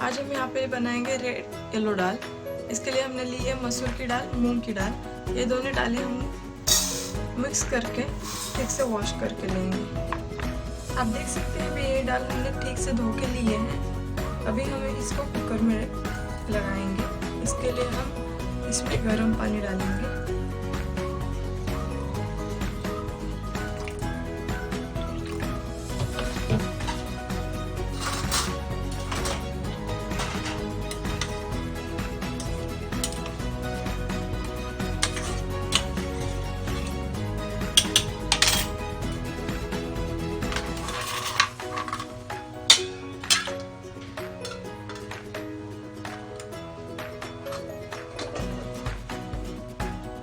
आज हम यहाँ पे बनाएंगे रेड येलो दाल। इसके लिए हमने ली है मसूर की दाल, मूंग की दाल। ये दोनों दालें हम मिक्स करके ठीक से वॉश करके लेंगे। आप देख सकते हैं कि ये दाल हमने ठीक से धो के लिए हैं। अभी हमें इसको कुकर में लगाएंगे। इसके लिए हम इसमें गर्म पानी डालेंगे।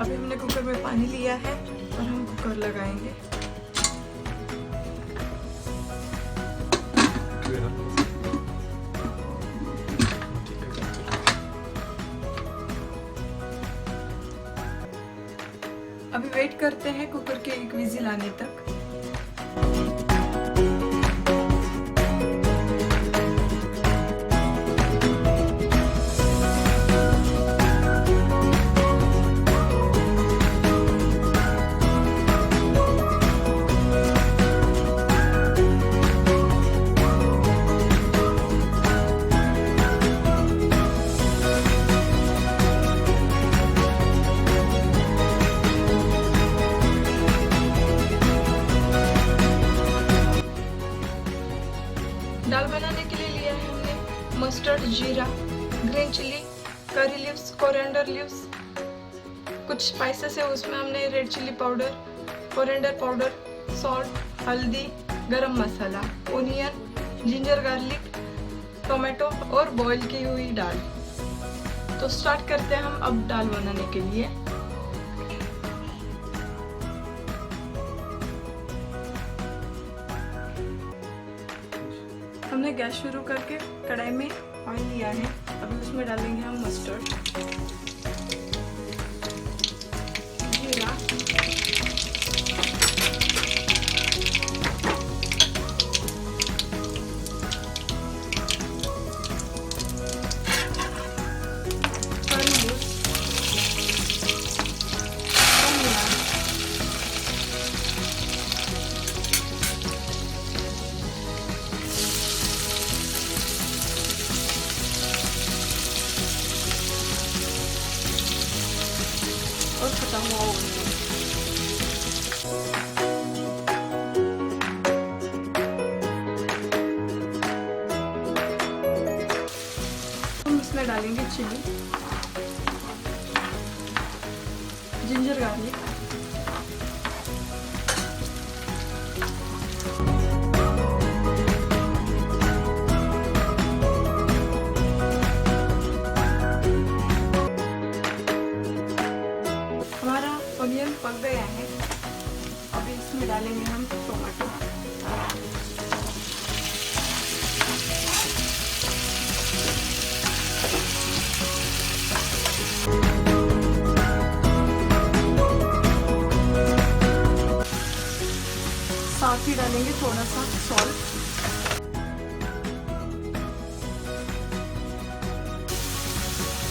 अभी हमने कुकर में पानी लिया है और हम कुकर लगाएंगे। अभी वेट करते हैं कुकर के एक विजिल आने तक। दाल बनाने के लिए लिया है हमने मस्टर्ड, जीरा, green chilli, curry leaves, coriander leaves, कुछ स्पाइसेस है उसमें हमने red chilli powder, coriander powder, salt, हल्दी, garam masala, onion, ginger garlic, tomato और बॉईल की हुई दाल। तो स्टार्ट करते हैं हम अब दाल बनाने के लिए। हमने गैस शुरू करके कढ़ाई में ऑयल लिया है। अभी उसमें डालेंगे हम मस्टर्ड, जीरा, करी लीव्स, और खत्म हुआ ओनियन। हम इसमें डालेंगे चिली, जिंजर गार्लिक, हमारा ओनियन पक गया है। अभी इसमें डालेंगे हम टोमेटो, साथ ही डालेंगे थोड़ा सा सॉल्ट।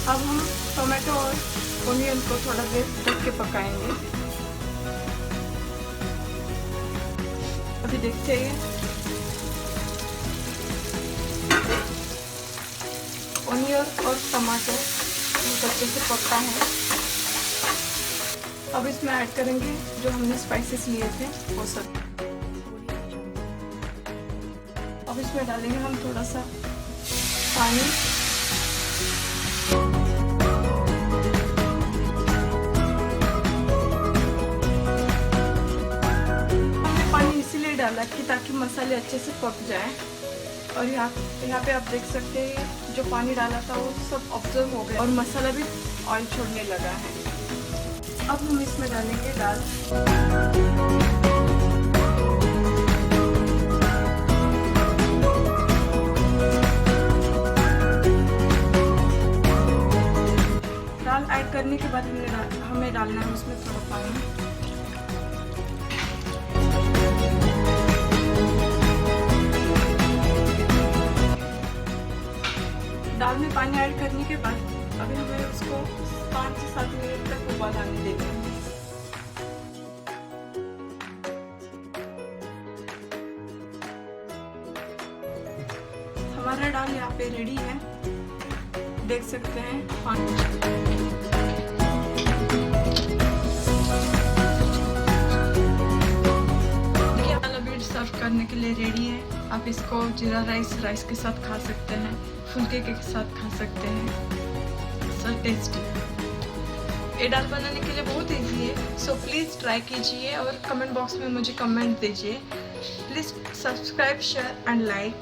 अब हम टोमेटो और ओनियन को थोड़ा देर ढक के पकाएंगे। अभी देखते हैं ओनियन और टमाटर बहुत अच्छे से पकता है। अब इसमें ऐड करेंगे जो हमने स्पाइसेस लिए थे वो सब। अब इसमें डालेंगे हम थोड़ा सा पानी। डाला कि ताकि मसाले अच्छे से पक जाए। और यहाँ पे आप देख सकते हैं जो पानी डाला था वो सब ऑब्जर्व हो गया और मसाला भी ऑयल छोड़ने लगा है। अब हम इसमें डालेंगे दाल। दाल ऐड करने के बाद हमें डालना है उसमें थोड़ा पानी। ऐड करने के बाद अभी हमें उसको 5 से 7 मिनट तक उबाल आने देते हैं। हमारा दाल यहाँ पे रेडी है, देख सकते हैं। सर्व करने के लिए रेडी है। आप इसको जीरा राइस के साथ खा सकते हैं, फुल्के के साथ खा सकते हैं। So tasty. ये दाल बनाने के लिए बहुत इजी है, सो प्लीज़ ट्राई कीजिए और कमेंट बॉक्स में मुझे कमेंट दीजिए। Please subscribe, share and like.